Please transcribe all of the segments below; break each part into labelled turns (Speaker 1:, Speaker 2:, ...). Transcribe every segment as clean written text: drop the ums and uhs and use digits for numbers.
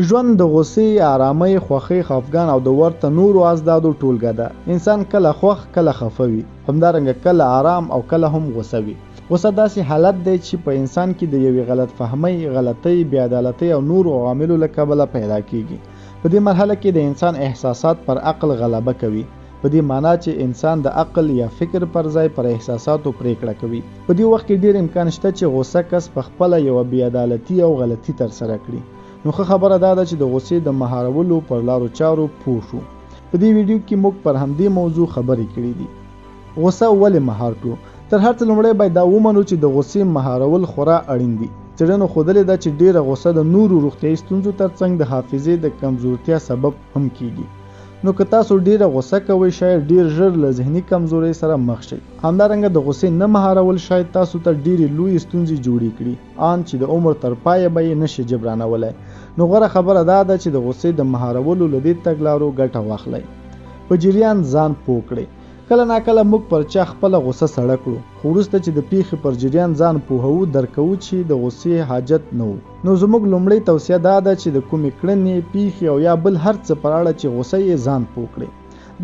Speaker 1: ژوند د غصې، آرامۍ، خوښۍ، خفګان او د ورته نورو ازدادو ټولګه ده. انسان کله خوښ کله خفه وي، همدارنګه کله آرام او کله هم غصه وي. غصه داسې حالت دی چې په انسان کې د یوې غلط فهمۍ، غلطۍ، بې عدالتۍ او نورو عواملو له کبله پیدا کیږي. په دې مرحله کې د انسان احساسات پر عقل غلبه کوي، په دې معنی چې انسان د عقل یا فکر پر ځای پر احساساتو پریکړه کوي. په دې وخت کې ډیر امکان شته چې غصه کس په خپله یوه بې عدالتي او غلطي ترسره کړي. نو ښه خبره دا ده چې د غصې د مهارولو پر لارو چارو پوه شو. په دې ویډیو کې موږ پر همدې موضوع خبرې کړې دي. غصه ولې مهار کړو؟ تر هر څه لومړی باید دا ومنو چې د غصې مهارول خورا اړین دي. څېړنو ښودلې ده چې ډیره غصه د نورو روغتیایي ستونزو ترڅنګ د حافظې د کمزورتیا سبب هم کیږي. نو که تاسو ډیره غصه کوئ، شاید ډیر ژر له ذهني کمزورۍ سره مخ شئ. همدارنګه د غصې نه مهارول شاید تاسو ته ډیرې لویې ستونزې جوړې کړي، ان چې د عمر تر پایه به یې نشئ جبرانولی. نو غوره خبره دا ده چې د غصې د مهارولو له دې تګلارو ګټه واخلئ. په جریان ځان پوه کړئ. کله ناکله موږ پر چا خپله غصه سړه کړو، خو وروسته چې د پیښې پر جریان ځان پوهوو درک کوو چې د غصې حاجت نه و. نو زموږ لومړۍ توصیه دا ده چې د کومې کړنې، پیښې او یا بل هر څه پر اړه چې غصه یې ځان پوه کړئ.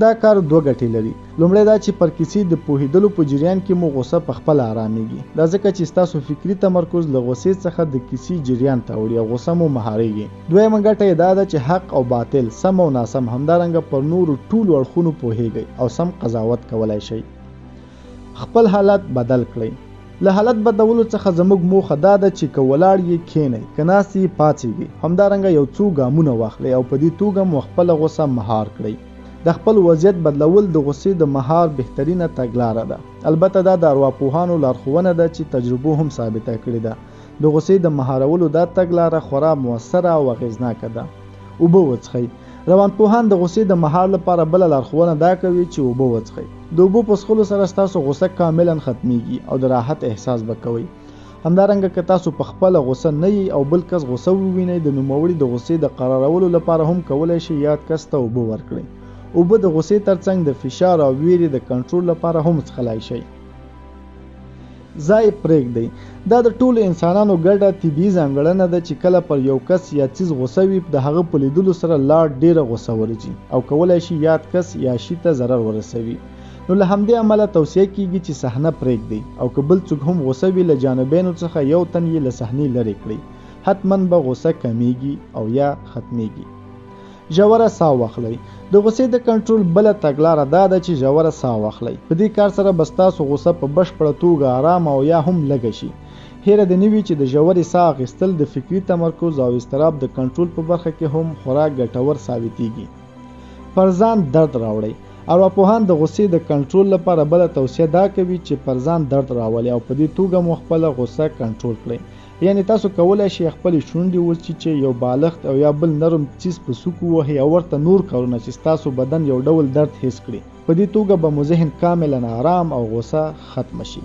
Speaker 1: دا کار دوه ګټې لري. لومړی دا چې پر کیسې د پوهېدلو په جریان کې مو غصه په خپله آرامېږي. دا ځکه چې ستاسو فکري تمرکز له غصې څخه د کیسې جریان ته وړي او غصه مو مهارېږي. دویمه ګټه یې دا ده چې حق او باطل، سم او ناسم، همدارنګه پر نورو ټولو اړخونو پوهېږئ او سم قضاوت کولی شئ. خپل حالت بدل کړئ. له حالت بدلولو څخه زموږ موخه دا ده چې که ولاړ یې کښېنئ، که ناست یې پاڅېږئ، همدارنګه یو څو ګامونه واخلئ او په دې توګه مو خپله غصه مهار کړئ. د خپل وضعیت بدلول د غصې د مهار بهترینه تګلاره ده. البته دا د ارواپوهانو لارښوونه ده چې تجربو هم ثابته کړې ده. د غصې د مهارولو دا تګلاره خورا مؤثره او اغېزناکه ده. اوبه وڅښئ. روانپوهان د غصې د مهار لپاره بله لارښوونه دا کوي چې اوبه وڅښئ. د اوبو په څښلو سره ستاسو غصه کاملا ختمیږي او د راحت احساس به کوئ. همدارنګه که تاسو په خپله غصه نه یئ او بل کس غصه ووینئ، د نوموړي د غصې د قرارولو لپاره هم کولی شئ یاد کس ته اوبه ورکړئ. اوبه د غصې ترڅنګ د فشار او ویرې د کنټرول لپاره هم څښلی شئ. ځای پرېږدئ. دا د ټولو انسانانو ګډه طبیعي ځانګړنه ده چې کله پر یو کس یا څیز غصه وي، د هغه په لیدلو سره لا ډیره غصه ورځي او کولی شي یاد کس یا شي ته ضرر ورسوي. نو له همدې امله توصیه کیږي چې صحنه پرېږدئ او که بل څوک هم غصه وي، له جانبینو څخه یو تن یې له صحنې لرې کړئ. حتما به غصه کمیږي او یا ختمیږي. ژوره ساه واخلئ. د غصې د کنټرول بله تګلاره دا ده چې ژوره ساه واخلئ. په دې کار سره به ستاسو غصه په بشپړه توګه آرام او یا هم لږه شي. هیره دې نه وي چې د ژورې ساه اخیستل د فکري تمرکز او اضطراب د کنټرول په برخه کې هم خورا ګټور ثابتېږي. پر ځان درد راوړئ. ارواپوهان د غصې د کنټرول لپاره بله توصیه دا کوي چې پر ځان درد راولئ او په دې توګه مو خپله غصه کنټرول کړئ. یعنی تاسو کولی شئ خپلې شونډې وچیچئ، یو بالښت او یا بل نرم څیز په سوک ووهئ او ورته نور کارونه چې ستاسو بدن یو ډول درد حس کړي. په دې توګه به مو ذهن کاملا آرام او غصه ختمه شي.